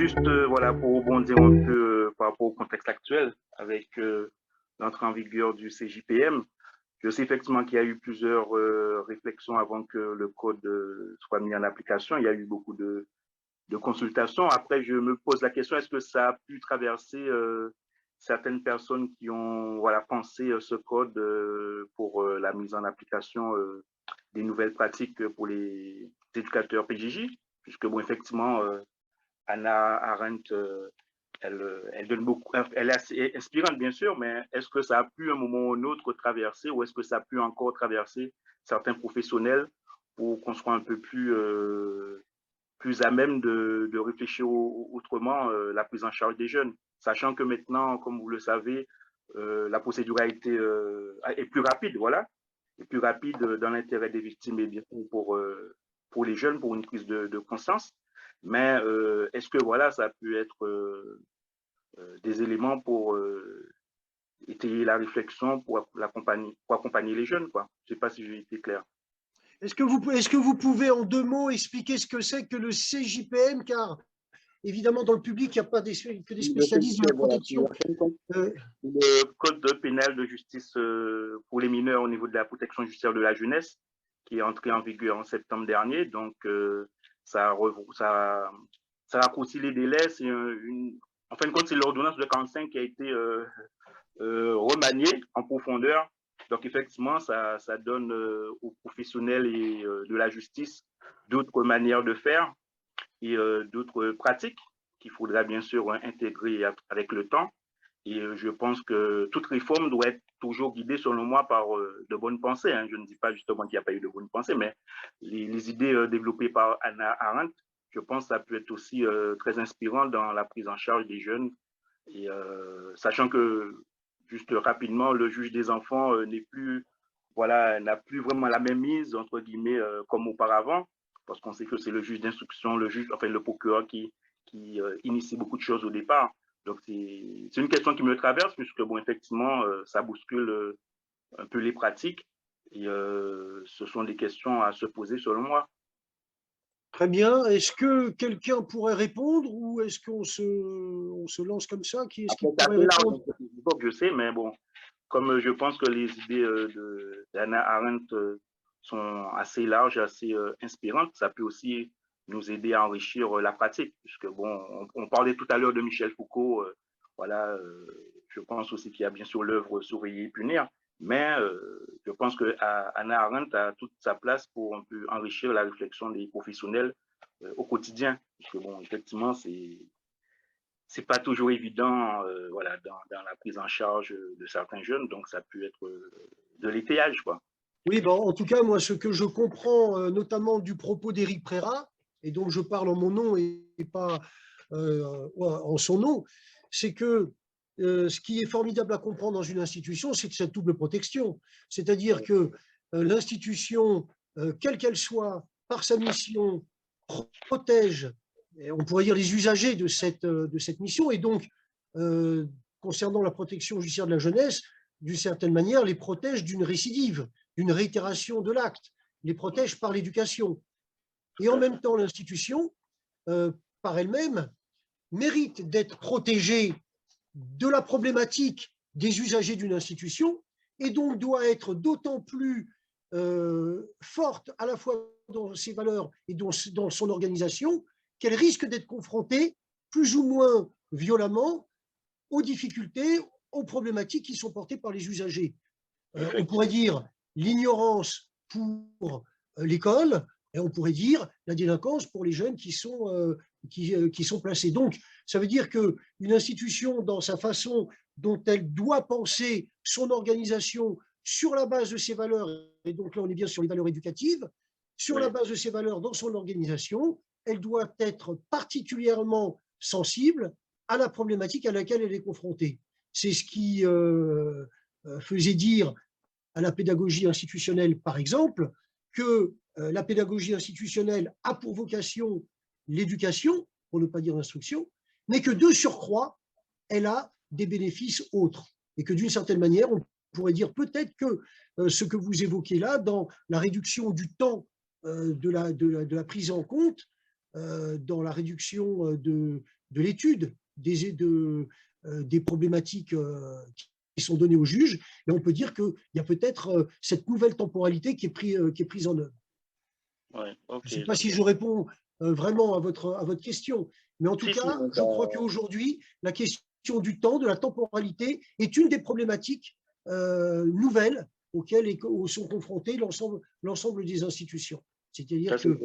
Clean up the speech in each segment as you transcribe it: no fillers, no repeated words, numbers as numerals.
juste voilà, pour rebondir un peu par rapport au contexte actuel avec l'entrée en vigueur du CJPM. Je sais effectivement qu'il y a eu plusieurs réflexions avant que le code soit mis en application. Il y a eu beaucoup de consultations. Après, je me pose la question, est-ce que ça a pu traverser certaines personnes qui ont voilà, pensé ce code pour la mise en application des nouvelles pratiques pour les éducateurs PJJ, puisque bon, effectivement, Hannah Arendt, elle donne beaucoup, elle est assez inspirante bien sûr, mais est-ce que ça a pu un moment ou un autre traverser, ou est-ce que ça a pu encore traverser certains professionnels pour qu'on soit un peu plus à même de réfléchir autrement la prise en charge des jeunes, sachant que maintenant, comme vous le savez, la procédure est plus rapide, voilà, est plus rapide dans l'intérêt des victimes et bien pour les jeunes, pour une prise de conscience. Mais est-ce que voilà, ça a pu être des éléments pour étayer la réflexion, pour accompagner les jeunes, quoi. Je ne sais pas si j'ai été clair. Est-ce que vous pouvez en 2 mots expliquer ce que c'est que le CJPM, car évidemment dans le public, il n'y a pas que des Le spécialistes de la voilà, protection. le code pénal de justice pour les mineurs au niveau de la protection judiciaire de la jeunesse, qui est entré en vigueur en septembre dernier. Donc, ça, ça, ça raccourcit les délais. En fin de compte, c'est l'ordonnance de 45 qui a été remaniée en profondeur. Donc, effectivement, ça donne aux professionnels et de la justice d'autres manières de faire et d'autres pratiques qu'il faudra bien sûr intégrer avec le temps. Et je pense que toute réforme doit être toujours guidée, selon moi, par de bonnes pensées. Hein. Je ne dis pas justement qu'il n'y a pas eu de bonnes pensées, mais les idées développées par Hannah Arendt, je pense que ça peut être aussi très inspirant dans la prise en charge des jeunes. Et sachant que, juste rapidement, le juge des enfants n'est plus, voilà, n'a plus vraiment la même mise, entre guillemets, comme auparavant, parce qu'on sait que c'est le juge d'instruction, le juge, enfin le procureur qui initie beaucoup de choses au départ. Donc, c'est une question qui me traverse, puisque, bon, effectivement, ça bouscule un peu les pratiques. Et ce sont des questions à se poser, selon moi. Très bien. Est-ce que quelqu'un pourrait répondre ou est-ce qu'on on se lance comme ça? Est-ce qui Après, c'est pourrait assez large, répondre? donc, je sais, mais bon, comme je pense que les idées d'Hannah Arendt sont assez larges, assez inspirantes, ça peut aussi nous aider à enrichir la pratique, puisque bon, on parlait tout à l'heure de Michel Foucault, voilà, je pense aussi qu'il y a bien sûr l'œuvre Surveiller et punir, mais je pense que Hannah Arendt a toute sa place pour un peu enrichir la réflexion des professionnels au quotidien, puisque bon, effectivement, c'est pas toujours évident voilà, dans la prise en charge de certains jeunes, donc ça peut être de l'étayage, quoi. Oui, bon, en tout cas, moi, ce que je comprends, notamment du propos d'Éric Prérat, et donc je parle en mon nom et pas en son nom, c'est que ce qui est formidable à comprendre dans une institution, c'est cette double protection. C'est-à-dire que l'institution, quelle qu'elle soit, par sa mission, protège, on pourrait dire, les usagers de cette mission, et donc, euh, concernant la protection judiciaire de la jeunesse, d'une certaine manière, les protège d'une récidive, d'une réitération de l'acte, les protège par l'éducation. Et en même temps, l'institution, par elle-même, mérite d'être protégée de la problématique des usagers d'une institution et donc doit être d'autant plus forte à la fois dans ses valeurs et dans son organisation qu'elle risque d'être confrontée plus ou moins violemment aux difficultés, aux problématiques qui sont portées par les usagers. On pourrait dire l'ignorance pour l'école, et on pourrait dire la délinquance pour les jeunes qui sont placés. Donc, ça veut dire qu'une institution, dans sa façon dont elle doit penser son organisation sur la base de ses valeurs, et donc là on est bien sur les valeurs éducatives, sur la base de ses valeurs dans son organisation, elle doit être particulièrement sensible à la problématique à laquelle elle est confrontée. C'est ce qui faisait dire à la pédagogie institutionnelle, par exemple, que la pédagogie institutionnelle a pour vocation l'éducation, pour ne pas dire l'instruction, mais que de surcroît, elle a des bénéfices autres. Et que d'une certaine manière, on pourrait dire peut-être que ce que vous évoquez là, dans la réduction du temps de la prise en compte, dans la réduction de l'étude des problématiques qui sont données aux juges, et on peut dire qu'il y a peut-être cette nouvelle temporalité qui est prise en œuvre. Ouais, ok, Je ne sais pas si je réponds vraiment à votre question, mais en tout Si, cas, je crois qu'aujourd'hui, la question du temps, de la temporalité, est une des problématiques nouvelles auxquelles sont confrontées l'ensemble des institutions. C'est-à-dire que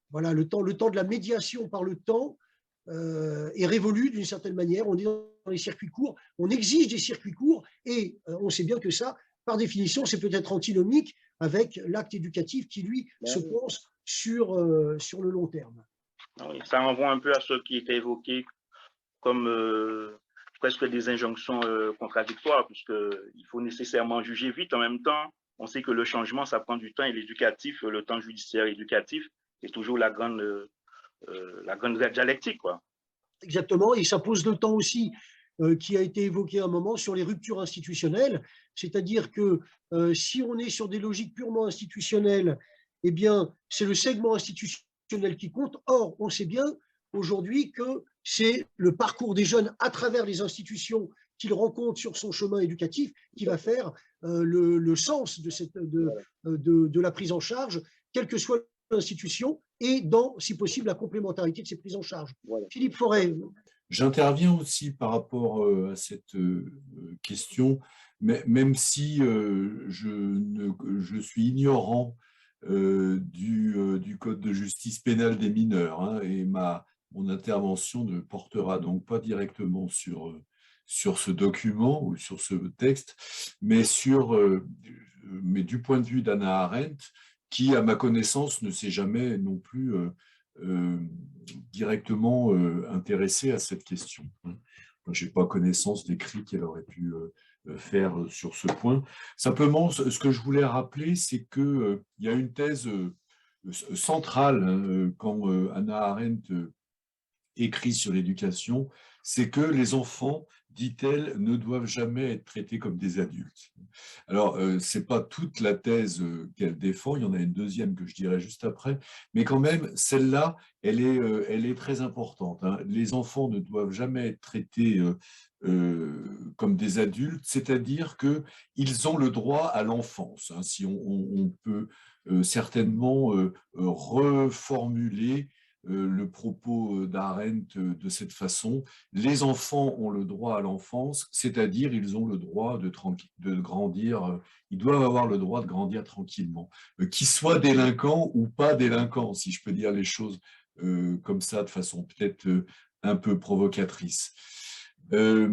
voilà, le temps de la médiation par le temps est révolu d'une certaine manière. On est dans les circuits courts, on exige des circuits courts, et on sait bien que ça, par définition, c'est peut-être antinomique avec l'acte éducatif qui, lui, se pense sur le long terme. Oui, ça renvoie un peu à ce qui était évoqué comme presque des injonctions contradictoires, puisqu'il faut nécessairement juger vite. En même temps, on sait que le changement, ça prend du temps, et l'éducatif, le temps judiciaire éducatif, c'est toujours la grande dialectique, quoi. Exactement, et ça pose le temps aussi qui a été évoqué à un moment sur les ruptures institutionnelles, c'est-à-dire que si on est sur des logiques purement institutionnelles, eh bien, c'est le segment institutionnel qui compte. Or, on sait bien aujourd'hui que c'est le parcours des jeunes à travers les institutions qu'il rencontre sur son chemin éducatif qui va faire le sens de la prise en charge, quelle que soit l'institution, et dans, si possible, la complémentarité de ces prises en charge. Voilà. Philippe Forêt. J'interviens aussi par rapport à cette question, mais même si je suis ignorant du Code de justice pénale des mineurs, hein, et mon intervention ne portera donc pas directement sur ce document ou sur ce texte, mais du point de vue d'Hannah Arendt, qui, à ma connaissance, ne s'est jamais non plus directement intéressée à cette question. Je n'ai pas connaissance d'écrits qu'elle aurait pu faire sur ce point. Simplement, ce que je voulais rappeler, c'est qu'il y a une thèse centrale quand Hannah Arendt écrit sur l'éducation, c'est que les enfants, dit-elle, ne doivent jamais être traités comme des adultes. Alors, ce n'est pas toute la thèse qu'elle défend, il y en a une deuxième que je dirai juste après, mais quand même, celle-là, elle est très importante, hein. Les enfants ne doivent jamais être traités comme des adultes, c'est-à-dire qu'ils ont le droit à l'enfance, hein. Si on peut certainement reformuler le propos d'Arendt de cette façon: les enfants ont le droit à l'enfance, c'est-à-dire ils ont le droit de grandir, ils doivent avoir le droit de grandir tranquillement, qu'ils soient délinquants ou pas délinquants, si je peux dire les choses comme ça, de façon peut-être un peu provocatrice. Ça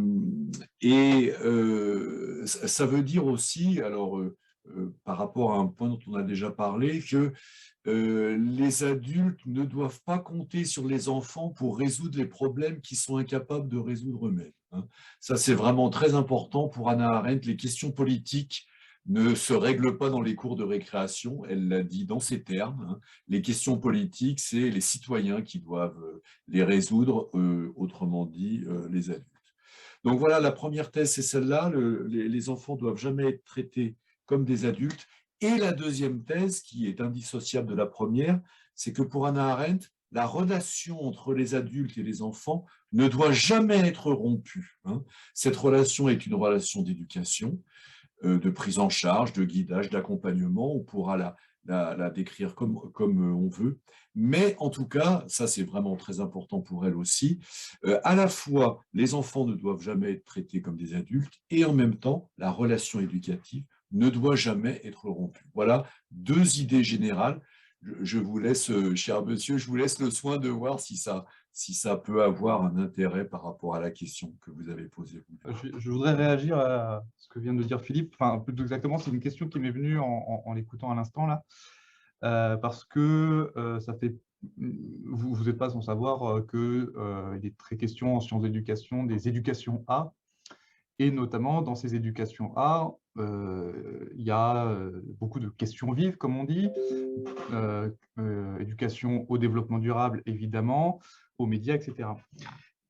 veut dire aussi, alors par rapport à un point dont on a déjà parlé, que les adultes ne doivent pas compter sur les enfants pour résoudre les problèmes qu'ils sont incapables de résoudre eux-mêmes, hein. Ça, c'est vraiment très important pour Hannah Arendt. Les questions politiques ne se règlent pas dans les cours de récréation, elle l'a dit dans ces termes, hein. Les questions politiques, c'est les citoyens qui doivent les résoudre, autrement dit, les adultes. Donc voilà, la première thèse, c'est celle-là: les enfants ne doivent jamais être traités comme des adultes. Et la deuxième thèse, qui est indissociable de la première, c'est que pour Hannah Arendt, la relation entre les adultes et les enfants ne doit jamais être rompue, hein. Cette relation est une relation d'éducation, de prise en charge, de guidage, d'accompagnement. On pourra la décrire comme on veut. Mais en tout cas, ça c'est vraiment très important pour elle aussi, à la fois les enfants ne doivent jamais être traités comme des adultes, et en même temps, la relation éducative ne doit jamais être rompue. Voilà deux idées générales. Je vous laisse, cher monsieur, je vous laisse le soin de voir si ça peut avoir un intérêt par rapport à la question que vous avez posée. Je voudrais réagir à ce que vient de dire Philippe. Enfin, plus exactement, c'est une question qui m'est venue en l'écoutant à l'instant, là, parce que ça fait... Vous n'êtes pas sans savoir qu'il est très question en sciences d'éducation des éducations A, et notamment dans ces éducations A, il y a beaucoup de questions vives, comme on dit, éducation au développement durable, évidemment, aux médias, etc.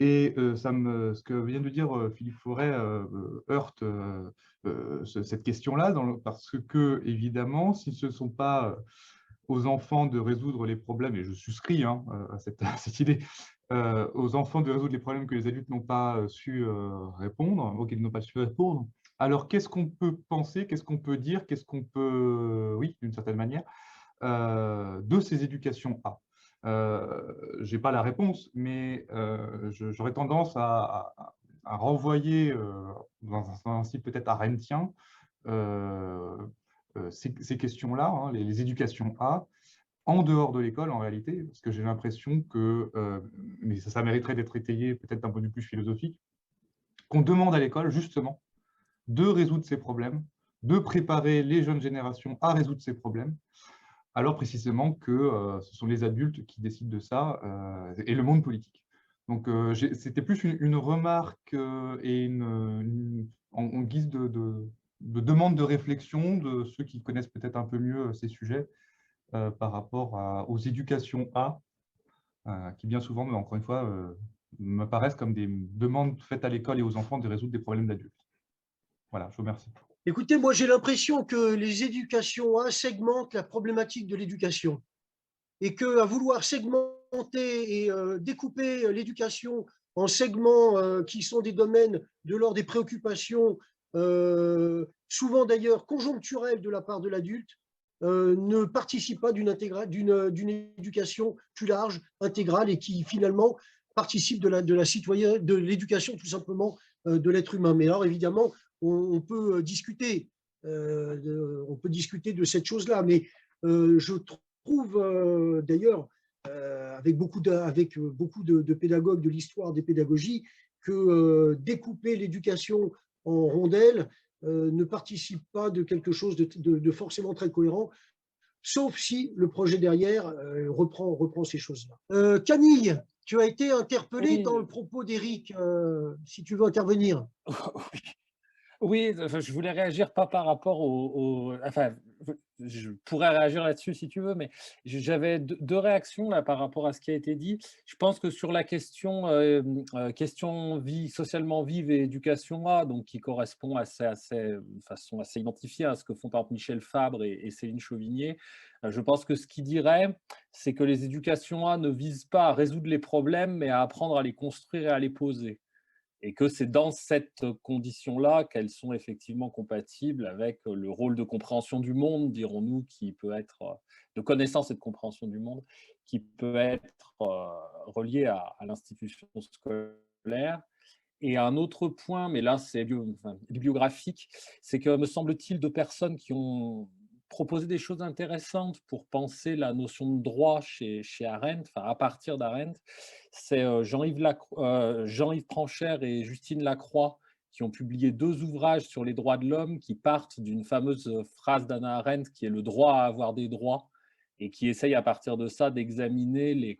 Et ce que vient de dire Philippe Forêt heurte cette question-là, parce que, évidemment, si ce ne sont pas aux enfants de résoudre les problèmes, et je souscris, hein, à cette idée, aux enfants de résoudre les problèmes que les adultes n'ont pas su répondre, auxquels ils n'ont pas su répondre. Alors, qu'est-ce qu'on peut penser, qu'est-ce qu'on peut dire, qu'est-ce qu'on peut, oui, d'une certaine manière, de ces éducations A? Je n'ai pas la réponse, mais j'aurais tendance à renvoyer dans un principe peut-être arendtien ces questions-là, hein, les éducations A, en dehors de l'école en réalité, parce que j'ai l'impression que, mais ça mériterait d'être étayé peut-être d'un point de vue plus philosophique, qu'on demande à l'école justement de résoudre ces problèmes, de préparer les jeunes générations à résoudre ces problèmes, alors précisément que ce sont les adultes qui décident de ça et le monde politique. Donc c'était plus une remarque et en guise de demande de réflexion de ceux qui connaissent peut-être un peu mieux ces sujets par rapport aux éducations A, qui bien souvent, encore une fois, me paraissent comme des demandes faites à l'école et aux enfants de résoudre des problèmes d'adultes. Voilà, je vous remercie. Écoutez, moi j'ai l'impression que les éducations A segmentent la problématique de l'éducation et qu'à vouloir segmenter et découper l'éducation en segments qui sont des domaines de l'ordre des préoccupations, souvent d'ailleurs conjoncturelles de la part de l'adulte, ne participe pas d'une éducation plus large, intégrale et qui finalement participe de l'éducation tout simplement de l'être humain. Mais alors évidemment, on peut discuter de cette chose-là, mais je trouve d'ailleurs avec beaucoup de pédagogues de l'histoire des pédagogies que découper l'éducation en rondelles ne participe pas de quelque chose de forcément très cohérent, sauf si le projet derrière reprend ces choses-là. Camille, tu as été interpellée Oui, dans le propos d'Éric, si tu veux intervenir. oui, enfin, je voulais réagir pas par rapport enfin, je pourrais réagir là-dessus si tu veux, mais j'avais 2 réactions là par rapport à ce qui a été dit. Je pense que sur la question, question vie socialement vive et éducation A, donc qui correspond de façon assez identifiée à ce que font par exemple Michel Fabre et Céline Chauvigné, je pense que ce qu'il dirait, c'est que les éducations A ne visent pas à résoudre les problèmes, mais à apprendre à les construire et à les poser. Et que c'est dans cette condition-là qu'elles sont effectivement compatibles avec le rôle de compréhension du monde, dirons-nous, qui peut être, de connaissance et de compréhension du monde, qui peut être relié à l'institution scolaire. Et un autre point, mais là c'est bibliographique, c'est que me semble-t-il de personnes qui ont proposé des choses intéressantes pour penser la notion de droit chez Arendt, enfin à partir d'Arendt, c'est Jean-Yves Pranchère et Justine Lacroix qui ont publié 2 ouvrages sur les droits de l'homme qui partent d'une fameuse phrase d'Hannah Arendt qui est le droit à avoir des droits et qui essaye à partir de ça d'examiner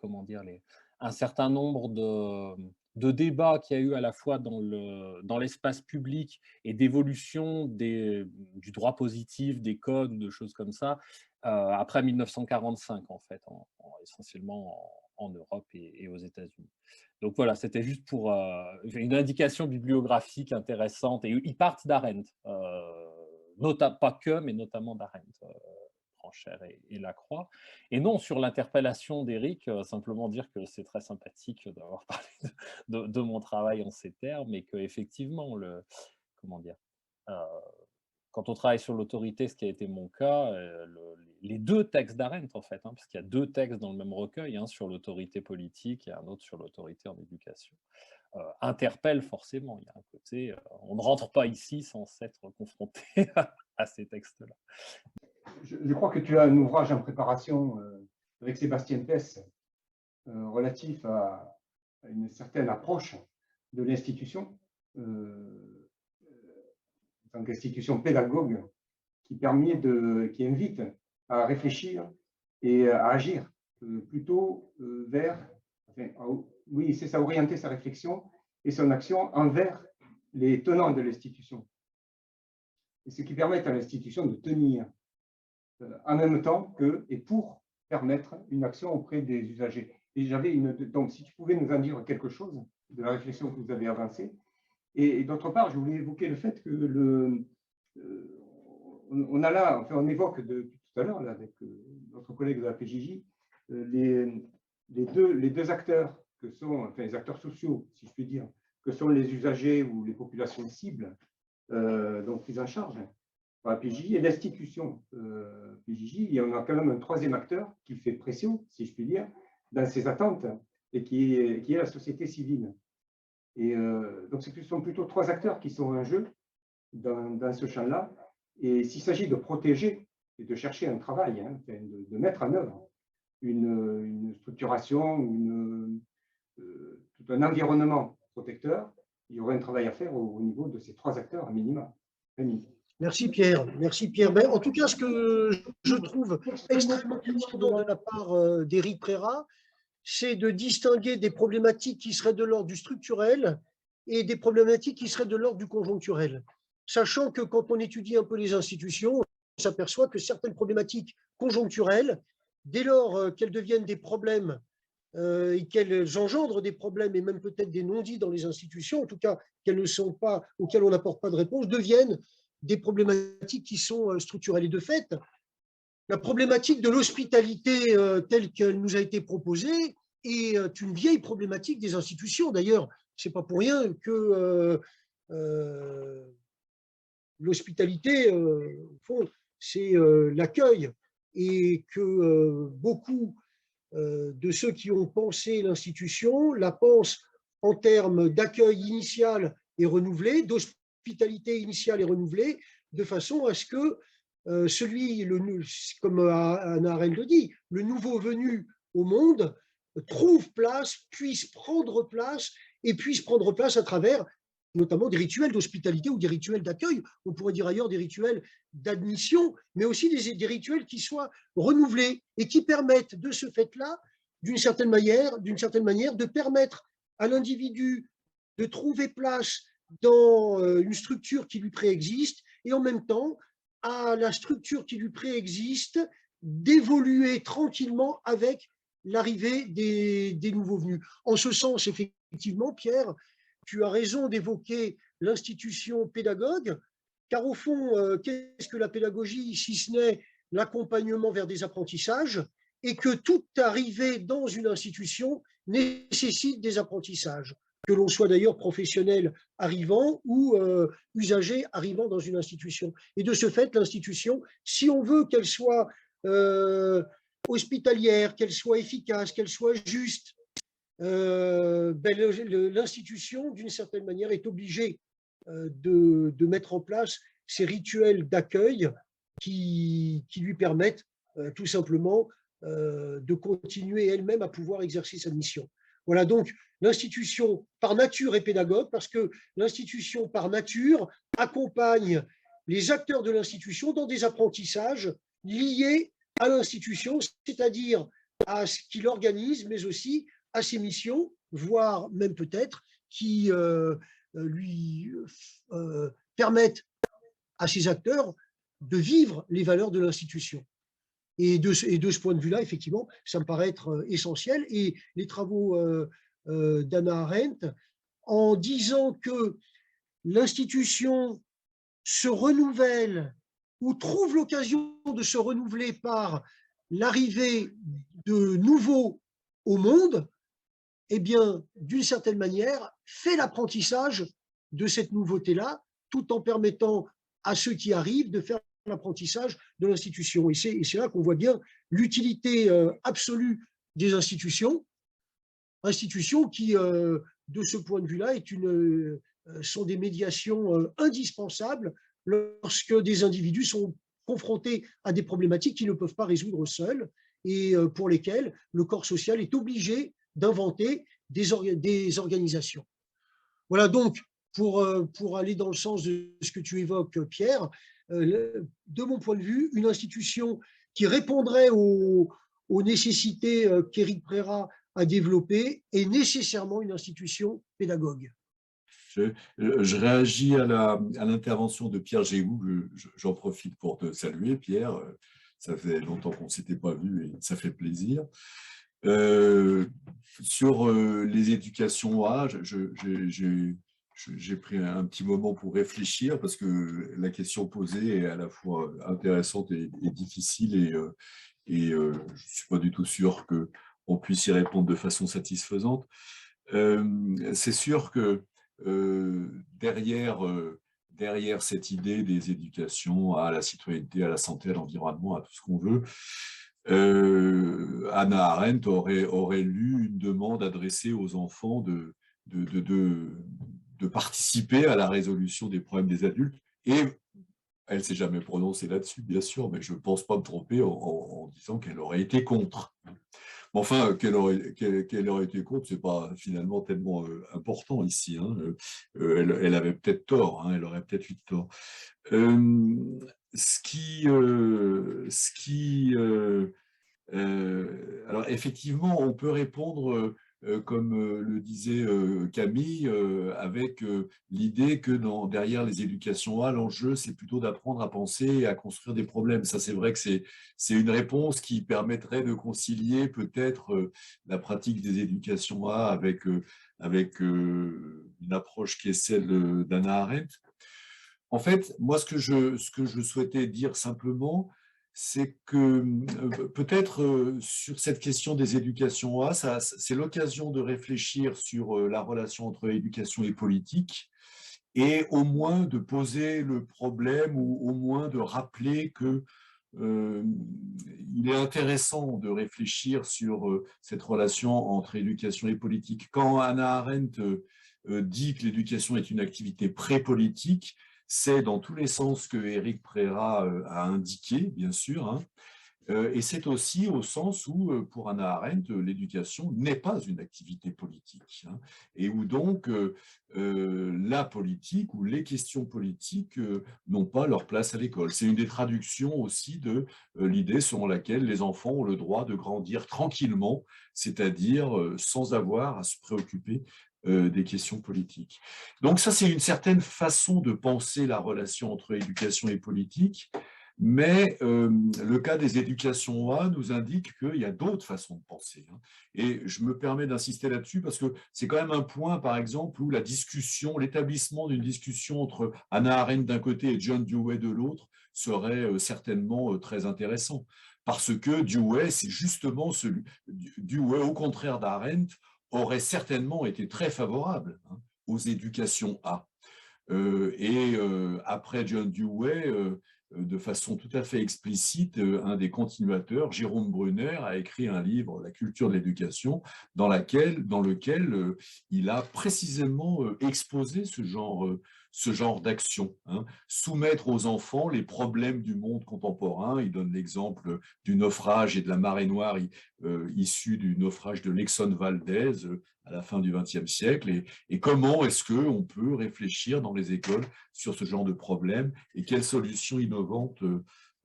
un certain nombre de débats qu'il y a eu à la fois dans l'espace public et d'évolution du droit positif, des codes ou de choses comme ça, après 1945 en fait, essentiellement en Europe et aux États-Unis. Donc voilà, c'était juste pour une indication bibliographique intéressante. Et ils partent d'Arendt, pas que, mais notamment d'Arendt. Pranchère et Lacroix. Et non, sur l'interpellation d'Éric, simplement dire que c'est très sympathique d'avoir parlé de mon travail en ces termes, et qu'effectivement, comment dire, quand on travaille sur l'autorité, ce qui a été mon cas, les 2 textes d'Arendt, en fait, parce qu'il y a 2 textes dans le même recueil, un sur l'autorité politique et un autre sur l'autorité en éducation, interpellent forcément. Il y a un côté, on ne rentre pas ici sans s'être confronté à ces textes-là. Je crois que tu as un ouvrage en préparation avec Sébastien Pess relatif à une certaine approche de l'institution, en tant qu'institution pédagogue, qui invite à réfléchir et à agir plutôt oui, c'est ça, orienter sa réflexion et son action envers les tenants de l'institution. Et ce qui permet à l'institution de tenir en même temps que et pour permettre une action auprès des usagers. Et donc, si tu pouvais nous en dire quelque chose de la réflexion que vous avez avancée. Et d'autre part, je voulais évoquer le fait que on a là, enfin, on évoque depuis tout à l'heure avec notre collègue de la PJJ les deux acteurs que sont, enfin les acteurs sociaux, si je puis dire, que sont les usagers ou les populations cibles, donc prises en charge par la PJJ, et l'institution PJJ, et on a quand même un troisième acteur qui fait pression, si je puis dire, dans ses attentes, et qui est la société civile. Et donc, ce sont plutôt trois acteurs qui sont en jeu dans ce champ-là. Et s'il s'agit de protéger et de chercher un travail, hein, de mettre en œuvre une structuration, tout un environnement protecteur, il y aurait un travail à faire au niveau de ces trois acteurs à minima. Merci Pierre. Merci Pierre. Ben, en tout cas, ce que je trouve extrêmement important de la part d'Éric Préra, c'est de distinguer des problématiques qui seraient de l'ordre du structurel et des problématiques qui seraient de l'ordre du conjoncturel. Sachant que quand on étudie un peu les institutions, on s'aperçoit que certaines problématiques conjoncturelles, dès lors qu'elles deviennent des problèmes et qu'elles engendrent des problèmes et même peut-être des non-dits dans les institutions, en tout cas qu'elles ne sont pas, auxquelles on n'apporte pas de réponse, deviennent des problématiques qui sont structurelles. Et de fait, la problématique de l'hospitalité telle qu'elle nous a été proposée est une vieille problématique des institutions. D'ailleurs, ce n'est pas pour rien que l'hospitalité, au fond, c'est l'accueil, et que beaucoup de ceux qui ont pensé l'institution la pensent en termes d'accueil initial et renouvelé, d'hospitalité initiale et renouvelée, de façon à ce que comme Hannah Arendt le dit, le nouveau venu au monde trouve place, puisse prendre place à travers notamment des rituels d'hospitalité ou des rituels d'accueil, on pourrait dire ailleurs des rituels d'admission, mais aussi des rituels qui soient renouvelés et qui permettent de ce fait-là, d'une certaine manière, de permettre à l'individu de trouver place dans une structure qui lui préexiste et en même temps à la structure qui lui préexiste d'évoluer tranquillement avec l'arrivée des nouveaux venus. En ce sens, effectivement, Pierre, tu as raison d'évoquer l'institution pédagogue, car au fond, qu'est-ce que la pédagogie, si ce n'est l'accompagnement vers des apprentissages, et que toute arrivée dans une institution nécessite des apprentissages, que l'on soit d'ailleurs professionnel arrivant ou usager arrivant dans une institution. Et de ce fait, l'institution, si on veut qu'elle soit hospitalière, qu'elle soit efficace, qu'elle soit juste, l'institution, d'une certaine manière, est obligée de mettre en place ces rituels d'accueil qui lui permettent tout simplement de continuer elle-même à pouvoir exercer sa mission. Voilà, donc l'institution par nature est pédagogue parce que l'institution par nature accompagne les acteurs de l'institution dans des apprentissages liés à l'institution, c'est-à-dire à ce qu'il organise, mais aussi à ses missions, voire même peut-être qui lui permettent à ces acteurs de vivre les valeurs de l'institution. Et de ce point de vue-là, effectivement, ça me paraît être essentiel. Et les travaux d'Hannah Arendt, en disant que l'institution se renouvelle ou trouve l'occasion de se renouveler par l'arrivée de nouveaux au monde, eh bien, d'une certaine manière, fait l'apprentissage de cette nouveauté-là, tout en permettant à ceux qui arrivent de faire l'apprentissage de l'institution. Et c'est là qu'on voit bien l'utilité absolue des institutions qui, de ce point de vue-là, sont des médiations indispensables lorsque des individus sont confrontés à des problématiques qu'ils ne peuvent pas résoudre seuls et pour lesquelles le corps social est obligé d'inventer des organisations. Voilà donc, pour aller dans le sens de ce que tu évoques, Pierre, de mon point de vue, une institution qui répondrait aux nécessités qu'Éric Préra a développées est nécessairement une institution pédagogue. Je réagis à l'intervention de Pierre Géhou. J'en profite pour te saluer, Pierre. Ça fait longtemps qu'on ne s'était pas vu et ça fait plaisir. Sur les éducations A, j'ai pris un petit moment pour réfléchir parce que la question posée est à la fois intéressante et difficile et je ne suis pas du tout sûr on puisse y répondre de façon satisfaisante. C'est sûr que derrière cette idée des éducations à la citoyenneté, à la santé, à l'environnement, à tout ce qu'on veut, Hannah Arendt aurait lu une demande adressée aux enfants de participer à la résolution des problèmes des adultes, et elle ne s'est jamais prononcée là-dessus, bien sûr, mais je ne pense pas me tromper en disant qu'elle aurait été contre. Enfin, qu'elle aurait été contre, ce n'est pas finalement tellement important ici. Hein. Elle avait peut-être tort, hein, elle aurait peut-être eu tort. Alors effectivement, on peut répondre, comme le disait Camille, avec l'idée que derrière les éducations A, l'enjeu, c'est plutôt d'apprendre à penser et à construire des problèmes. Ça, c'est vrai que c'est une réponse qui permettrait de concilier peut-être la pratique des éducations A avec une approche qui est celle d'Hannah Arendt. En fait, moi, ce que je souhaitais dire simplement, c'est que peut-être sur cette question des éducations A, c'est l'occasion de réfléchir sur la relation entre éducation et politique, et au moins de poser le problème, ou au moins de rappeler que il est intéressant de réfléchir sur cette relation entre éducation et politique. Quand Hannah Arendt dit que l'éducation est une activité pré-politique, c'est dans tous les sens que Éric Préra a indiqué, bien sûr, hein. Et c'est aussi au sens où, pour Hannah Arendt, l'éducation n'est pas une activité politique, hein, et où donc la politique ou les questions politiques n'ont pas leur place à l'école. C'est une des traductions aussi de l'idée selon laquelle les enfants ont le droit de grandir tranquillement, c'est-à-dire sans avoir à se préoccuper des questions politiques. Donc ça, c'est une certaine façon de penser la relation entre éducation et politique. Mais le cas des éducations A nous indique qu'il y a d'autres façons de penser. Hein. Et je me permets d'insister là-dessus parce que c'est quand même un point, par exemple, où la discussion, l'établissement d'une discussion entre Hannah Arendt d'un côté et John Dewey de l'autre serait certainement très intéressant. Parce que Dewey, c'est justement celui. Dewey, au contraire d'Arendt, aurait certainement été très favorable, hein, aux éducations A. Après John Dewey, de façon tout à fait explicite, un des continuateurs, Jérôme Brunner, a écrit un livre, La culture de l'éducation, dans lequel il a précisément exposé ce genre d'action, hein. Soumettre aux enfants les problèmes du monde contemporain. Il donne l'exemple du naufrage et de la marée noire issue du naufrage de l'Exxon Valdez à la fin du XXe siècle, et comment est-ce qu'on peut réfléchir dans les écoles sur ce genre de problème et quelles solutions innovantes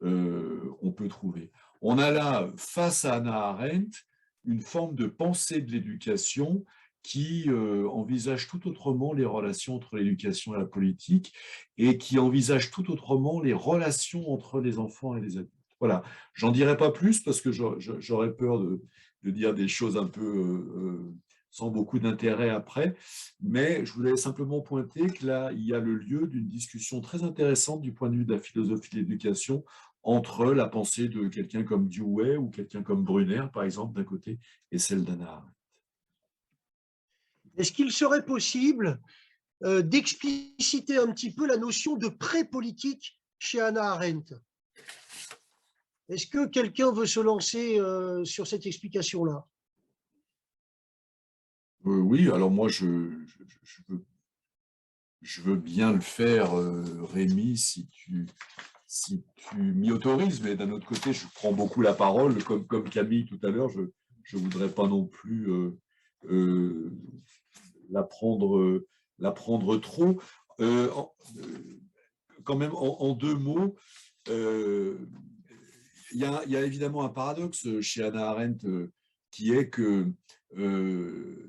on peut trouver. On a là, face à Hannah Arendt, une forme de pensée de l'éducation qui envisage tout autrement les relations entre l'éducation et la politique, et qui envisage tout autrement les relations entre les enfants et les adultes. Voilà, j'en dirai pas plus parce que j'aurais peur de dire des choses un peu sans beaucoup d'intérêt après, mais je voulais simplement pointer que là, il y a le lieu d'une discussion très intéressante du point de vue de la philosophie de l'éducation entre la pensée de quelqu'un comme Dewey ou quelqu'un comme Brunner, par exemple, d'un côté, et celle d'Hannah Arendt. Est-ce qu'il serait possible d'expliciter un petit peu la notion de pré-politique chez Hannah Arendt? Est-ce que quelqu'un veut se lancer sur cette explication-là? Oui, alors moi, je veux bien le faire, Rémi, si tu m'y autorises, mais d'un autre côté, je prends beaucoup la parole, comme Camille tout à l'heure, je ne voudrais pas non plus la prendre trop. Quand même, en deux mots, il y a évidemment un paradoxe chez Hannah Arendt qui est que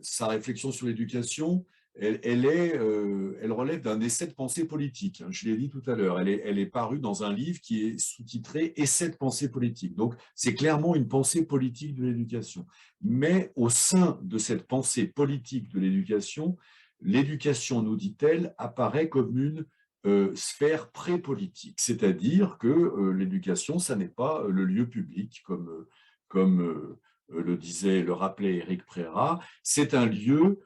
sa réflexion sur l'éducation, elle relève d'un essai de pensée politique. Je l'ai dit tout à l'heure, elle est parue dans un livre qui est sous-titré « Essai de pensée politique ». Donc, c'est clairement une pensée politique de l'éducation. Mais au sein de cette pensée politique de l'éducation, nous dit-elle, apparaît comme une sphère pré-politique, c'est-à-dire que l'éducation, ça n'est pas le lieu public comme le rappelait Éric Préra, c'est un lieu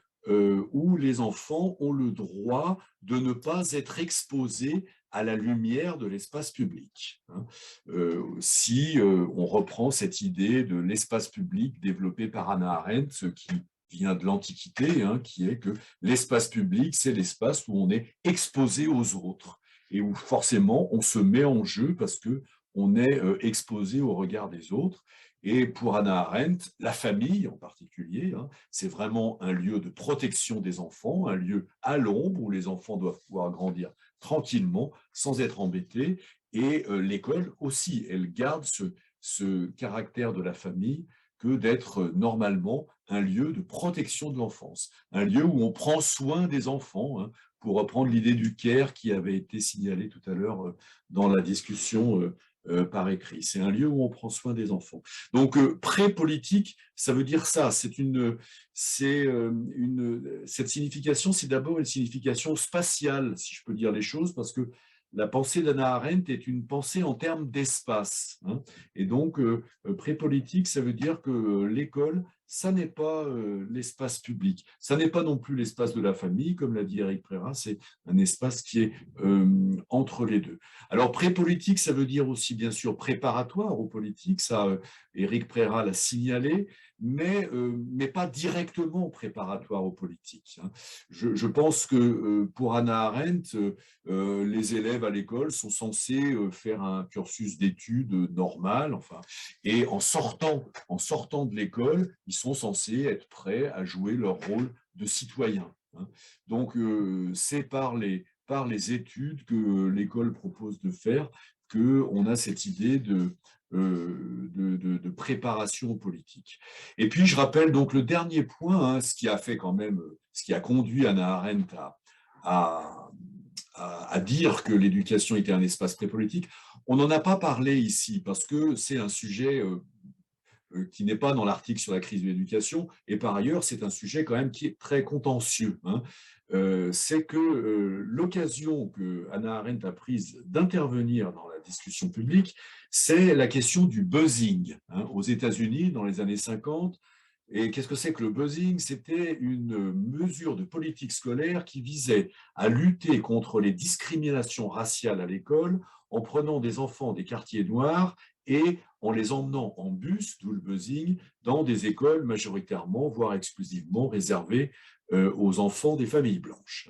où les enfants ont le droit de ne pas être exposés à la lumière de l'espace public. Si on reprend cette idée de l'espace public développée par Hannah Arendt, ce qui vient de l'Antiquité, qui est que l'espace public, c'est l'espace où on est exposé aux autres et où forcément on se met en jeu parce qu'on est exposé au regard des autres. Et pour Hannah Arendt, la famille en particulier, c'est vraiment un lieu de protection des enfants, un lieu à l'ombre où les enfants doivent pouvoir grandir tranquillement, sans être embêtés. Et l'école aussi, elle garde ce caractère de la famille que d'être normalement un lieu de protection de l'enfance, un lieu où on prend soin des enfants, pour reprendre l'idée du care qui avait été signalée tout à l'heure dans la discussion par écrit. C'est un lieu où on prend soin des enfants. Donc, pré-politique, ça veut dire ça. Cette signification, c'est d'abord une signification spatiale, si je peux dire les choses, parce que la pensée d'Hannah Arendt est une pensée en termes d'espace. Et donc, pré-politique, ça veut dire que l'école, ça n'est pas l'espace public. Ça n'est pas non plus l'espace de la famille, comme l'a dit Éric Préra, c'est un espace qui est entre les deux. Alors, pré-politique, ça veut dire aussi, bien sûr, préparatoire aux politiques. Ça, Éric Préra l'a signalé, mais pas directement préparatoire aux politiques. Je pense que pour Hannah Arendt, les élèves à l'école sont censés faire un cursus d'études normal, et en sortant de l'école, ils sont censés être prêts à jouer leur rôle de citoyens. Donc, c'est par les études que l'école propose de faire qu'on a cette idée de préparation politique. Et puis, je rappelle donc le dernier point, ce qui a fait quand même, ce qui a conduit Hannah Arendt à dire que l'éducation était un espace pré-politique. On n'en a pas parlé ici parce que c'est un sujet qui n'est pas dans l'article sur la crise de l'éducation, et par ailleurs, c'est un sujet quand même qui est très contentieux. C'est que l'occasion que Hannah Arendt a prise d'intervenir dans la discussion publique, c'est la question du buzzing. Aux États-Unis, dans les années 50, et qu'est-ce que c'est que le buzzing? C'était une mesure de politique scolaire qui visait à lutter contre les discriminations raciales à l'école en prenant des enfants des quartiers noirs et en les emmenant en bus, d'où le buzzing, dans des écoles majoritairement, voire exclusivement réservées aux enfants des familles blanches.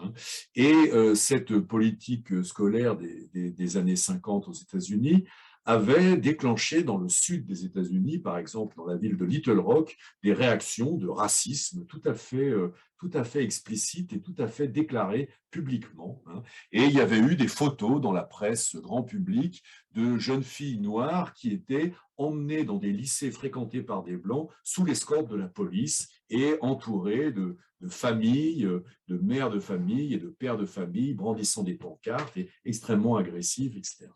Et cette politique scolaire des années 50 aux États-Unis avait déclenché dans le sud des États-Unis, par exemple dans la ville de Little Rock, des réactions de racisme tout à fait explicites et tout à fait déclarées publiquement. Et il y avait eu des photos dans la presse grand public de jeunes filles noires qui étaient emmenées dans des lycées fréquentés par des Blancs sous l'escorte de la police et entourées de familles, de mères de famille et de pères de famille brandissant des pancartes et extrêmement agressives, etc.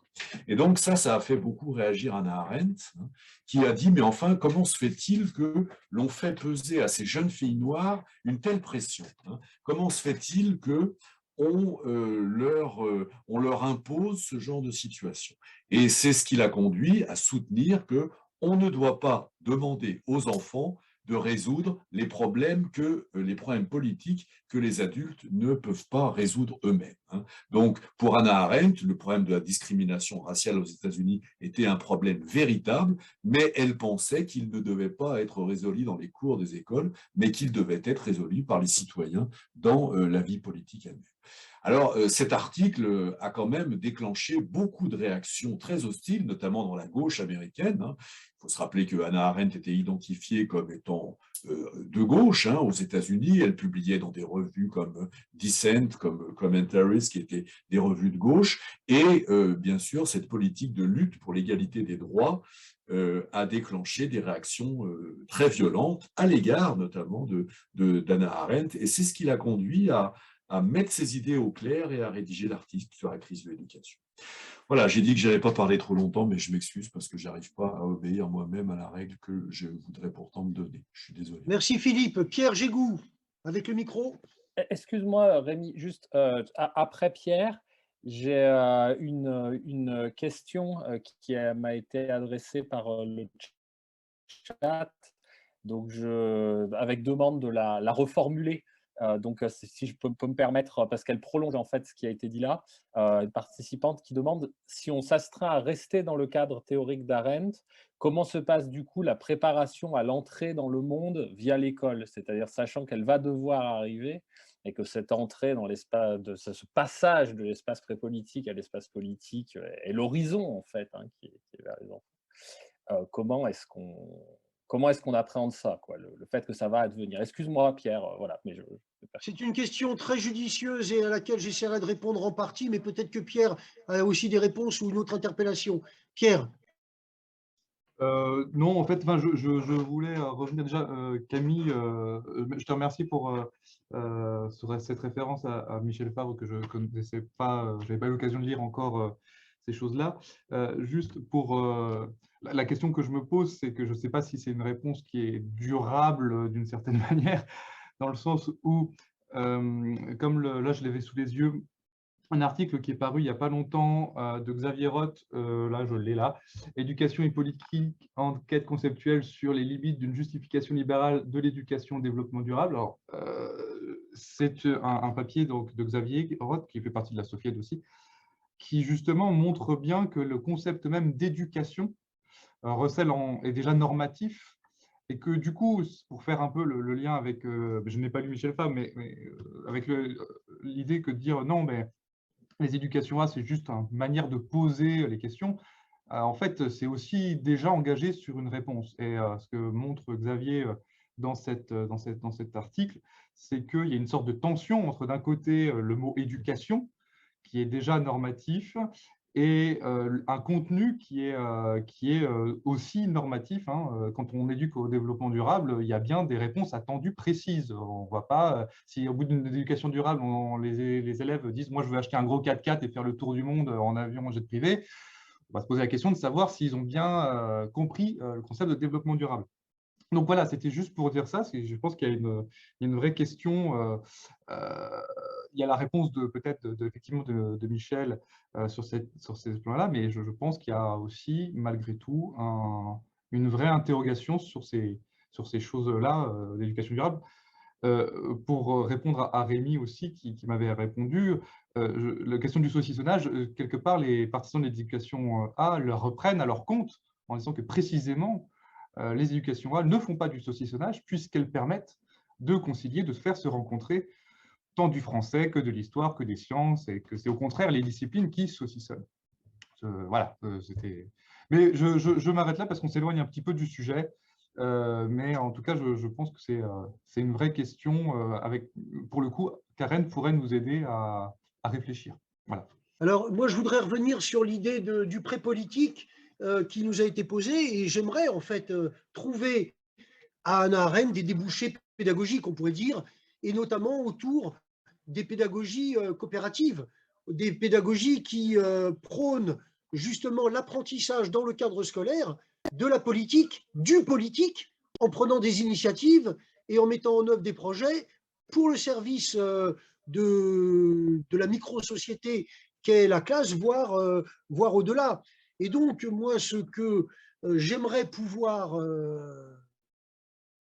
Et donc ça a fait beaucoup réagir Hannah Arendt, qui a dit, mais enfin, comment se fait-il que l'on fait peser à ces jeunes filles noires une telle pression? Comment se fait-il que on leur impose ce genre de situation? Et c'est ce qui l'a conduit à soutenir qu'on ne doit pas demander aux enfants de résoudre les problèmes politiques que les adultes ne peuvent pas résoudre eux-mêmes. Donc, pour Hannah Arendt, le problème de la discrimination raciale aux États-Unis était un problème véritable, mais elle pensait qu'il ne devait pas être résolu dans les cours des écoles, mais qu'il devait être résolu par les citoyens dans la vie politique elle-même. Alors, cet article a quand même déclenché beaucoup de réactions très hostiles, notamment dans la gauche américaine. Il faut se rappeler que Hannah Arendt était identifiée comme étant de gauche aux États-Unis. Elle publiait dans des revues comme Dissent, comme Commentaries, qui étaient des revues de gauche. Et bien sûr, cette politique de lutte pour l'égalité des droits a déclenché des réactions très violentes à l'égard notamment d'Hannah Arendt. Et c'est ce qui l'a conduit à mettre ses idées au clair et à rédiger l'article sur la crise de l'éducation. Voilà, j'ai dit que je n'allais pas parler trop longtemps, mais je m'excuse parce que je n'arrive pas à obéir moi-même à la règle que je voudrais pourtant me donner. Je suis désolé. Merci Philippe. Pierre Gégou, avec le micro. Excuse-moi Rémi, juste après Pierre, j'ai une question qui m'a été adressée par le chat Donc, avec demande de la reformuler. Donc, si je peux me permettre, parce qu'elle prolonge en fait ce qui a été dit là, une participante qui demande si on s'astreint à rester dans le cadre théorique d'Arendt, comment se passe du coup la préparation à l'entrée dans le monde via l'école, c'est-à-dire sachant qu'elle va devoir arriver et que cette entrée dans l'espace, ce passage de l'espace prépolitique à l'espace politique est l'horizon en fait, hein, qui est vers les enfants. Comment est-ce qu'on appréhende ça, quoi, le fait que ça va advenir? Excuse-moi, Pierre, voilà, mais C'est une question très judicieuse et à laquelle j'essaierai de répondre en partie, mais peut-être que Pierre a aussi des réponses ou une autre interpellation. Pierre. Non, en fait, enfin, je voulais revenir déjà, Camille, je te remercie pour cette référence à Michel Favre que je ne connaissais pas, je n'avais pas eu l'occasion de lire encore ces choses-là. Juste pour la question que je me pose, c'est que je ne sais pas si c'est une réponse qui est durable d'une certaine manière, dans le sens où, comme là je l'avais sous les yeux, un article qui est paru il n'y a pas longtemps de Xavier Roth, là je l'ai là, Éducation et politique, enquête conceptuelle sur les limites d'une justification libérale de l'éducation au développement durable. Alors, c'est un papier donc, de Xavier Roth, qui fait partie de la Sofied aussi, qui justement montre bien que le concept même d'éducation est déjà normatif, et que du coup, pour faire un peu le lien avec, je n'ai pas lu Michel Favre, mais avec l'idée que de dire non, mais les éducations A, c'est juste une manière de poser les questions. En fait, c'est aussi déjà engagé sur une réponse. Et ce que montre Xavier dans cet article, c'est qu'il y a une sorte de tension entre d'un côté le mot éducation, qui est déjà normatif, et un contenu qui est aussi normatif. Hein. Quand on éduque au développement durable, il y a bien des réponses attendues précises. On ne voit pas, si au bout d'une éducation durable, les élèves disent « moi je veux acheter un gros 4x4 et faire le tour du monde en avion, en jet privé », on va se poser la question de savoir s'ils ont bien compris le concept de développement durable. Donc voilà, c'était juste pour dire ça. Je pense qu'il y a une vraie question. Il y a la réponse peut-être effectivement de Michel sur ces plans-là, mais je pense qu'il y a aussi, malgré tout, une vraie interrogation sur ces choses-là d'éducation durable. Pour répondre à Rémi aussi, qui m'avait répondu, la question du saucissonnage, quelque part, les partisans de l'éducation A le reprennent à leur compte en disant que précisément, les éducations A ne font pas du saucissonnage puisqu'elles permettent de concilier, de faire se rencontrer tant du français que de l'histoire, que des sciences, et que c'est au contraire les disciplines qui saucissonnent. Voilà, c'était... Mais je m'arrête là parce qu'on s'éloigne un petit peu du sujet, mais en tout cas, je pense que c'est une vraie question pour le coup, Karen pourrait nous aider à réfléchir. Voilà. Alors, moi, je voudrais revenir sur l'idée du pré-politique qui nous a été posée, et j'aimerais en fait trouver à Hannah Arendt des débouchés pédagogiques, on pourrait dire, et notamment autour des pédagogies coopératives, des pédagogies qui prônent justement l'apprentissage dans le cadre scolaire de la politique, du politique, en prenant des initiatives et en mettant en œuvre des projets pour le service de la micro-société qu'est la classe, voire au-delà. Et donc, moi, ce que j'aimerais pouvoir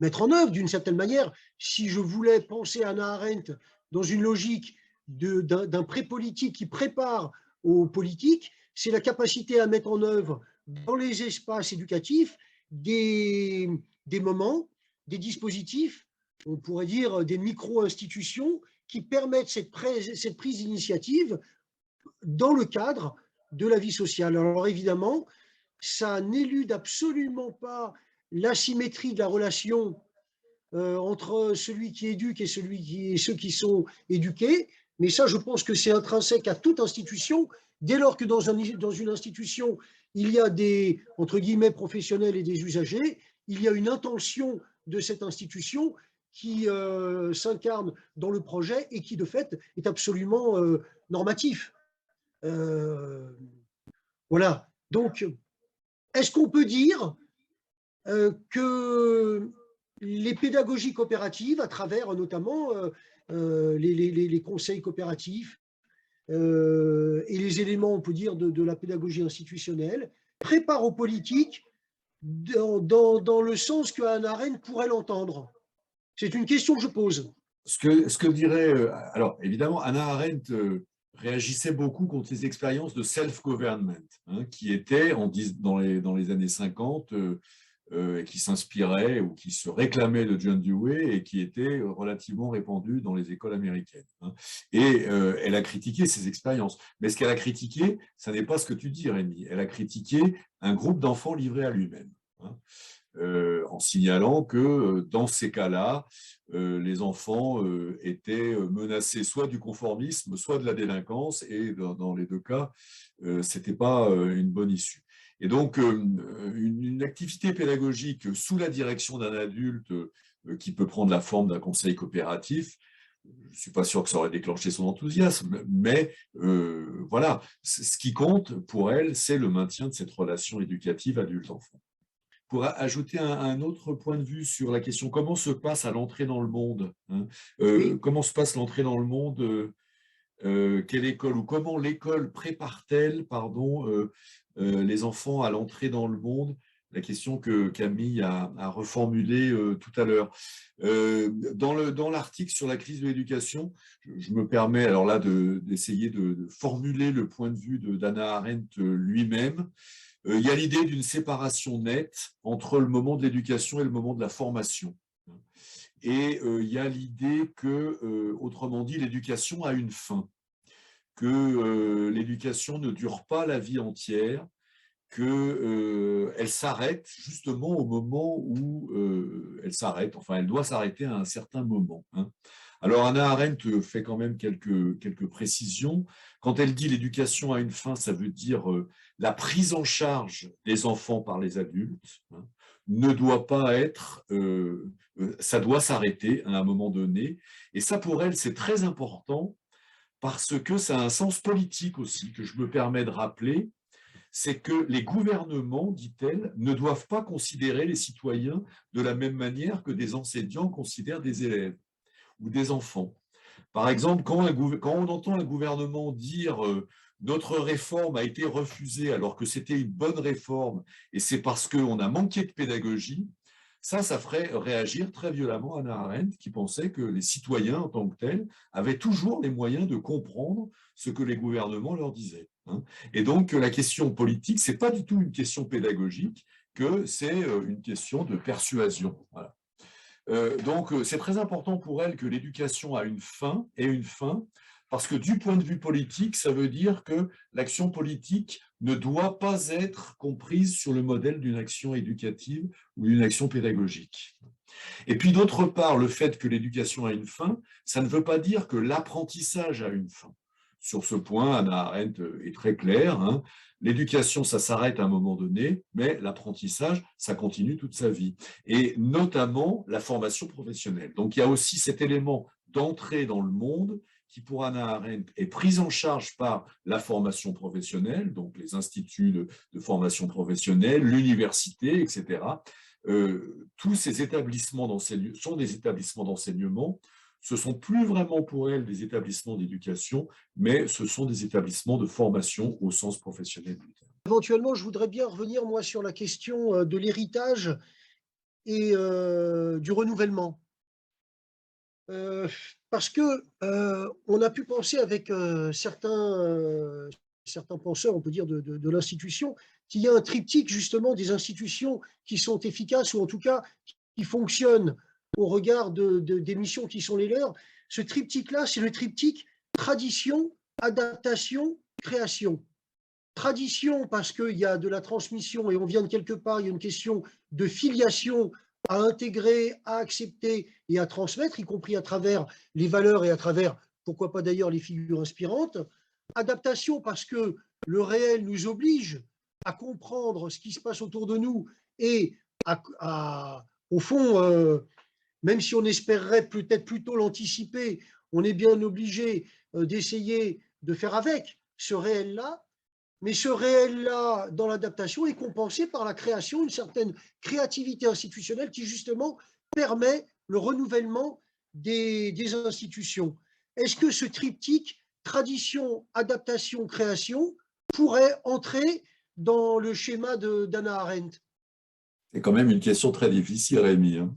mettre en œuvre d'une certaine manière, si je voulais penser à Hannah Arendt dans une logique d'un pré-politique qui prépare aux politiques, c'est la capacité à mettre en œuvre dans les espaces éducatifs des moments, des dispositifs, on pourrait dire des micro-institutions qui permettent cette prise d'initiative dans le cadre de la vie sociale. Alors évidemment, ça n'élude absolument pas l'asymétrie de la relation entre celui qui éduque et ceux qui sont éduqués. Mais ça, je pense que c'est intrinsèque à toute institution. Dès lors que dans une institution, il y a des, entre guillemets, professionnels et des usagers, il y a une intention de cette institution qui s'incarne dans le projet et qui, de fait, est absolument normatif. Voilà. Donc, est-ce qu'on peut dire que les pédagogies coopératives, à travers notamment les conseils coopératifs et les éléments, on peut dire, de la pédagogie institutionnelle, préparent aux politiques dans le sens que Hannah Arendt pourrait l'entendre? C'est une question que je pose. Ce que dirait, alors évidemment, Hannah Arendt réagissait beaucoup contre les expériences de self-government, hein, qui étaient dans les années 50, qui s'inspiraient ou qui se réclamaient de John Dewey et qui étaient relativement répandues dans les écoles américaines. Hein. Et elle a critiqué ces expériences. Mais ce qu'elle a critiqué, ce n'est pas ce que tu dis, Rémi. Elle a critiqué un groupe d'enfants livrés à lui-même. Hein. En signalant que dans ces cas-là, les enfants étaient menacés soit du conformisme, soit de la délinquance, et dans les deux cas, ce n'était pas une bonne issue. Et donc, une activité pédagogique sous la direction d'un adulte qui peut prendre la forme d'un conseil coopératif, je ne suis pas sûr que ça aurait déclenché son enthousiasme, mais voilà, ce qui compte pour elle, c'est le maintien de cette relation éducative adulte-enfant. Pour ajouter un autre point de vue sur la question comment se passe à l'entrée dans le monde, hein, Oui. comment se passe l'entrée dans le monde, quelle école ou comment l'école prépare-t-elle, les enfants à l'entrée dans le monde, la question que Camille a reformulée tout à l'heure. Dans l'article sur la crise de l'éducation, je me permets alors là d'essayer de formuler le point de vue d'Hannah Arendt lui-même. Il y a l'idée d'une séparation nette entre le moment de l'éducation et le moment de la formation. Et il y a l'idée que, autrement dit, l'éducation a une fin, que l'éducation ne dure pas la vie entière, qu'elle s'arrête justement au moment où elle s'arrête, enfin elle doit s'arrêter à un certain moment. Hein. Alors Hannah Arendt fait quand même quelques précisions. Quand elle dit l'éducation a une fin, ça veut dire la prise en charge des enfants par les adultes, hein, ne doit pas être, ça doit s'arrêter à un moment donné. Et ça pour elle c'est très important parce que ça a un sens politique aussi que je me permets de rappeler. C'est que les gouvernements, dit-elle, ne doivent pas considérer les citoyens de la même manière que des enseignants considèrent des élèves ou des enfants. Par exemple, quand on entend un gouvernement dire notre réforme a été refusée alors que c'était une bonne réforme et c'est parce qu'on a manqué de pédagogie, ça ferait réagir très violemment Hannah Arendt qui pensait que les citoyens en tant que tels avaient toujours les moyens de comprendre ce que les gouvernements leur disaient. Hein. Et donc la question politique, ce n'est pas du tout une question pédagogique, que c'est une question de persuasion. Voilà. Donc, c'est très important pour elle que l'éducation ait une fin, parce que du point de vue politique, ça veut dire que l'action politique ne doit pas être comprise sur le modèle d'une action éducative ou d'une action pédagogique. Et puis, d'autre part, le fait que l'éducation a une fin, ça ne veut pas dire que l'apprentissage a une fin. Sur ce point, Hannah Arendt est très claire. Hein. L'éducation, ça s'arrête à un moment donné, mais l'apprentissage, ça continue toute sa vie. Et notamment la formation professionnelle. Donc, il y a aussi cet élément d'entrée dans le monde qui, pour Hannah Arendt, est prise en charge par la formation professionnelle, donc les instituts de formation professionnelle, l'université, etc. Tous ces établissements sont des établissements d'enseignement. Ce ne sont plus vraiment pour elle des établissements d'éducation, mais ce sont des établissements de formation au sens professionnel du terme. Éventuellement, je voudrais bien revenir, moi, sur la question de l'héritage et du renouvellement. Parce que on a pu penser avec certains penseurs, on peut dire, de l'institution, qu'il y a un triptyque, justement, des institutions qui sont efficaces, ou en tout cas, qui fonctionnent au regard des missions qui sont les leurs. Ce triptyque-là, c'est le triptyque tradition, adaptation, création. Tradition, parce qu'il y a de la transmission et on vient de quelque part, il y a une question de filiation à intégrer, à accepter et à transmettre, y compris à travers les valeurs et à travers, pourquoi pas d'ailleurs, les figures inspirantes. Adaptation, parce que le réel nous oblige à comprendre ce qui se passe autour de nous et au fond, même si on espérerait peut-être plutôt l'anticiper, on est bien obligé d'essayer de faire avec ce réel-là. Mais ce réel-là, dans l'adaptation, est compensé par la création, une certaine créativité institutionnelle qui, justement, permet le renouvellement des institutions. Est-ce que ce triptyque, tradition, adaptation, création, pourrait entrer dans le schéma d'Hannah Arendt? C'est quand même une question très difficile, Rémi, hein.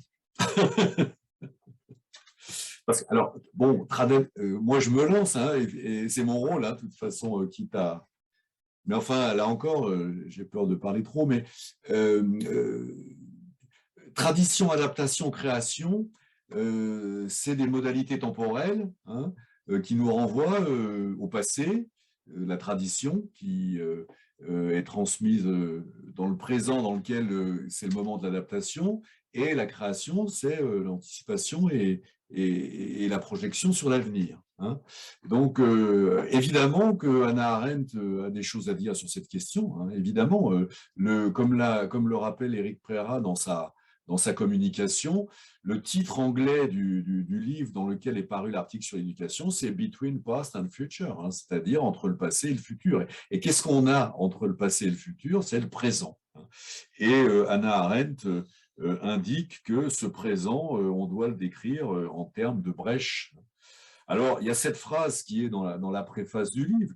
Parce que, alors, bon, moi je me lance, hein, et c'est mon rôle, hein, de toute façon, quitte à. Mais enfin, là encore, j'ai peur de parler trop, mais tradition, adaptation, création, c'est des modalités temporelles, hein, qui nous renvoient au passé, la tradition qui est transmise dans le présent, dans lequel c'est le moment de l'adaptation, et la création, c'est l'anticipation et la projection sur l'avenir, hein. Donc, évidemment que Hannah Arendt a des choses à dire sur cette question, hein, évidemment. Comme le rappelle Éric Préra dans sa communication, le titre anglais du livre dans lequel est paru l'article sur l'éducation, c'est Between Past and Future, hein, c'est-à-dire entre le passé et le futur. Et qu'est-ce qu'on a entre le passé et le futur? C'est le présent, hein. Et Hannah Arendt indique que ce présent, on doit le décrire en termes de brèche. Alors, il y a cette phrase qui est dans la préface du livre,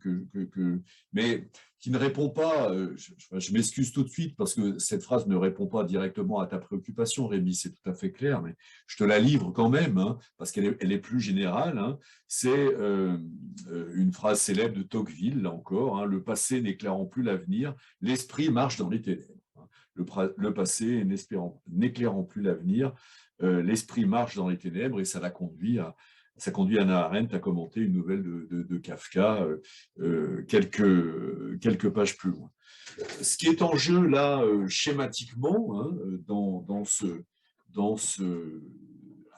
mais qui ne répond pas, je m'excuse tout de suite parce que cette phrase ne répond pas directement à ta préoccupation, Rémi, c'est tout à fait clair, mais je te la livre quand même, hein, parce qu'elle est plus générale, hein. C'est une phrase célèbre de Tocqueville, là encore, hein, le passé n'éclairant plus l'avenir, l'esprit marche dans les ténèbres. Le passé n'éclairant plus l'avenir, l'esprit marche dans les ténèbres, et ça conduit Hannah Arendt à commenter une nouvelle de Kafka quelques pages plus loin. Ce qui est en jeu là, schématiquement, hein,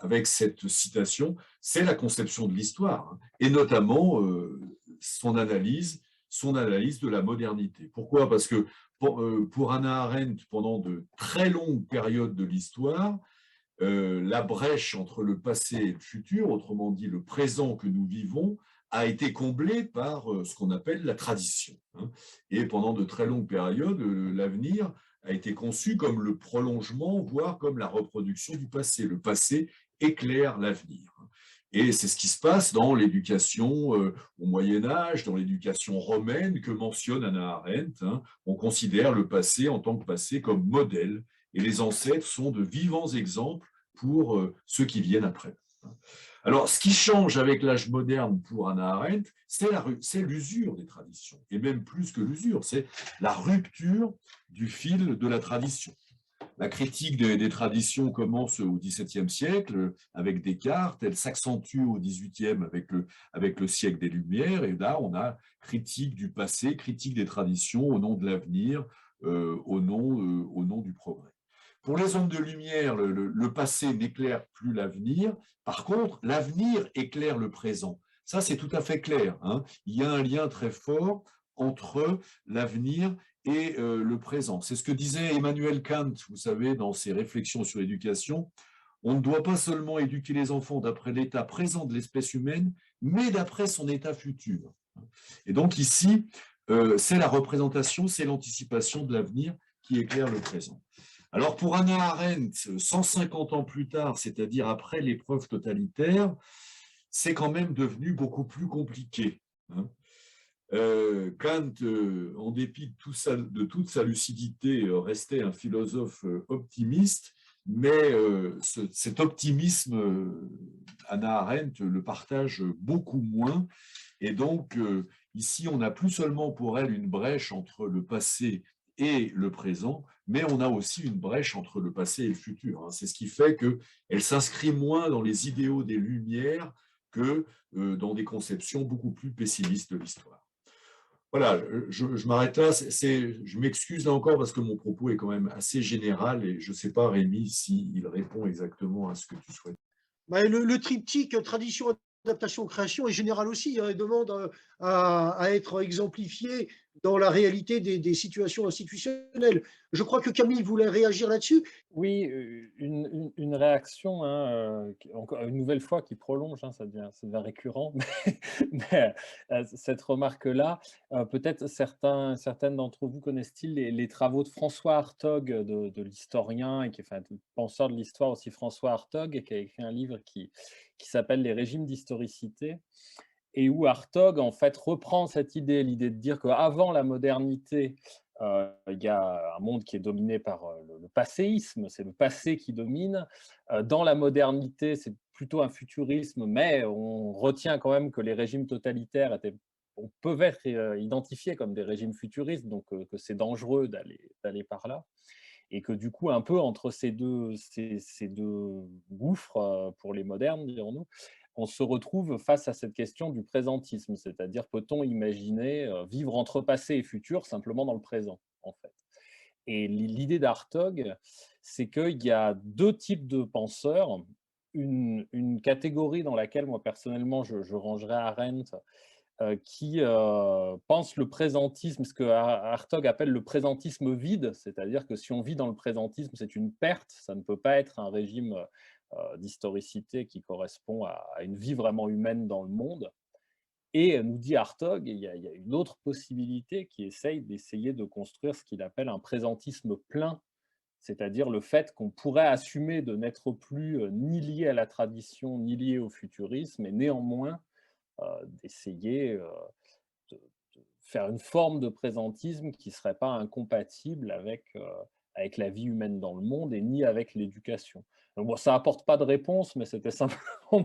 avec cette citation, c'est la conception de l'histoire, hein, et notamment son analyse de la modernité. Pourquoi? Parce que pour Hannah Arendt, pendant de très longues périodes de l'histoire, la brèche entre le passé et le futur, autrement dit le présent que nous vivons, a été comblée par ce qu'on appelle la tradition, hein. Et pendant de très longues périodes, l'avenir a été conçu comme le prolongement, voire comme la reproduction du passé. Le passé éclaire l'avenir. Et c'est ce qui se passe dans l'éducation au Moyen-Âge, dans l'éducation romaine que mentionne Hannah Arendt, hein. On considère le passé en tant que passé comme modèle, et les ancêtres sont de vivants exemples pour ceux qui viennent après. Alors, ce qui change avec l'âge moderne pour Hannah Arendt, c'est l'usure des traditions, et même plus que l'usure, c'est la rupture du fil de la tradition. La critique des traditions commence au XVIIe siècle avec Descartes, elle s'accentue au XVIIIe avec le siècle des Lumières, et là on a critique du passé, critique des traditions au nom de l'avenir, au nom du progrès. Pour les hommes de lumière, le passé n'éclaire plus l'avenir. Par contre, l'avenir éclaire le présent. Ça, c'est tout à fait clair, hein. Il y a un lien très fort entre l'avenir et le présent. C'est ce que disait Emmanuel Kant, vous savez, dans ses réflexions sur l'éducation. On ne doit pas seulement éduquer les enfants d'après l'état présent de l'espèce humaine, mais d'après son état futur. Et donc ici, c'est la représentation, c'est l'anticipation de l'avenir qui éclaire le présent. Alors pour Hannah Arendt, 150 ans plus tard, c'est-à-dire après l'épreuve totalitaire, c'est quand même devenu beaucoup plus compliqué, hein. Kant, en dépit de toute sa lucidité, restait un philosophe optimiste, mais cet optimisme, Hannah Arendt le partage beaucoup moins. Et donc, ici, on n'a plus seulement pour elle une brèche entre le passé et le présent, mais on a aussi une brèche entre le passé et le futur, hein. C'est ce qui fait qu'elle s'inscrit moins dans les idéaux des Lumières que dans des conceptions beaucoup plus pessimistes de l'histoire. Voilà, je m'arrête là. Je m'excuse là encore parce que mon propos est quand même assez général et je ne sais pas, Rémi, s'il répond exactement à ce que tu souhaites. Le triptyque tradition, adaptation, création est général aussi, hein, et demande à être exemplifié dans la réalité des situations institutionnelles. Je crois que Camille voulait réagir là-dessus. Oui, une réaction, hein, encore une nouvelle fois qui prolonge, hein, ça devient récurrent, mais cette remarque-là, peut-être certaines d'entre vous connaissent-ils les travaux de François Hartog, de l'historien, et de penseur de l'histoire aussi, François Hartog, et qui a écrit un livre qui s'appelle « Les régimes d'historicité », et où Hartog, en fait, reprend cette idée, l'idée de dire qu'avant la modernité, il y a un monde qui est dominé par le passéisme, c'est le passé qui domine. Dans la modernité, c'est plutôt un futurisme, mais on retient quand même que les régimes totalitaires peuvent être identifiés comme des régimes futuristes, donc que c'est dangereux d'aller par là. Et que du coup, un peu entre ces deux gouffres, pour les modernes, dirons-nous, on se retrouve face à cette question du présentisme, c'est-à-dire peut-on imaginer vivre entre passé et futur simplement dans le présent, en fait. Et l'idée d'Hartog, c'est qu'il y a deux types de penseurs, une catégorie dans laquelle moi personnellement je rangerais Arendt, qui pense le présentisme, ce que Hartog appelle le présentisme vide, c'est-à-dire que si on vit dans le présentisme, c'est une perte, ça ne peut pas être un régime d'historicité qui correspond à une vie vraiment humaine dans le monde. Et nous dit Hartog, il y a une autre possibilité qui d'essayer de construire ce qu'il appelle un présentisme plein, c'est-à-dire le fait qu'on pourrait assumer de n'être plus ni lié à la tradition, ni lié au futurisme, et néanmoins d'essayer de faire une forme de présentisme qui ne serait pas incompatible avec la vie humaine dans le monde et ni avec l'éducation. Donc bon, ça n'apporte pas de réponse, mais c'était simplement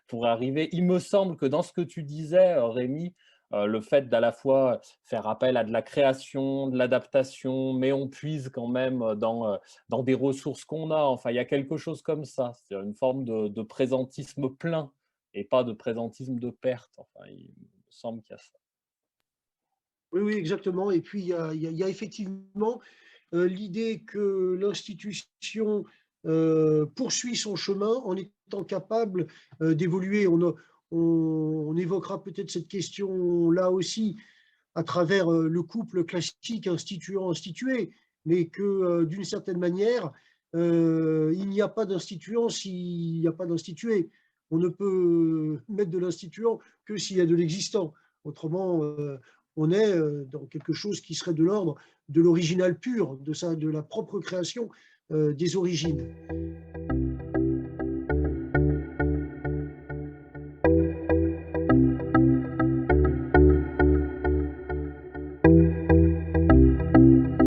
pour arriver. Il me semble que dans ce que tu disais, Rémi, le fait d'à la fois faire appel à de la création, de l'adaptation, mais on puise quand même dans des ressources qu'on a. Enfin, il y a quelque chose comme ça, c'est-à-dire une forme de présentisme plein et pas de présentisme de perte. Enfin, il me semble qu'il y a ça. Oui, oui, exactement. Et puis, il y a effectivement l'idée que l'institution poursuit son chemin en étant capable d'évoluer. On évoquera peut-être cette question là aussi à travers le couple classique instituant-institué, mais que d'une certaine manière, il n'y a pas d'instituant s'il n'y a pas d'institué. On ne peut mettre de l'instituant que s'il y a de l'existant. Autrement, on est dans quelque chose qui serait de l'ordre de l'original pur, de la propre création des origines.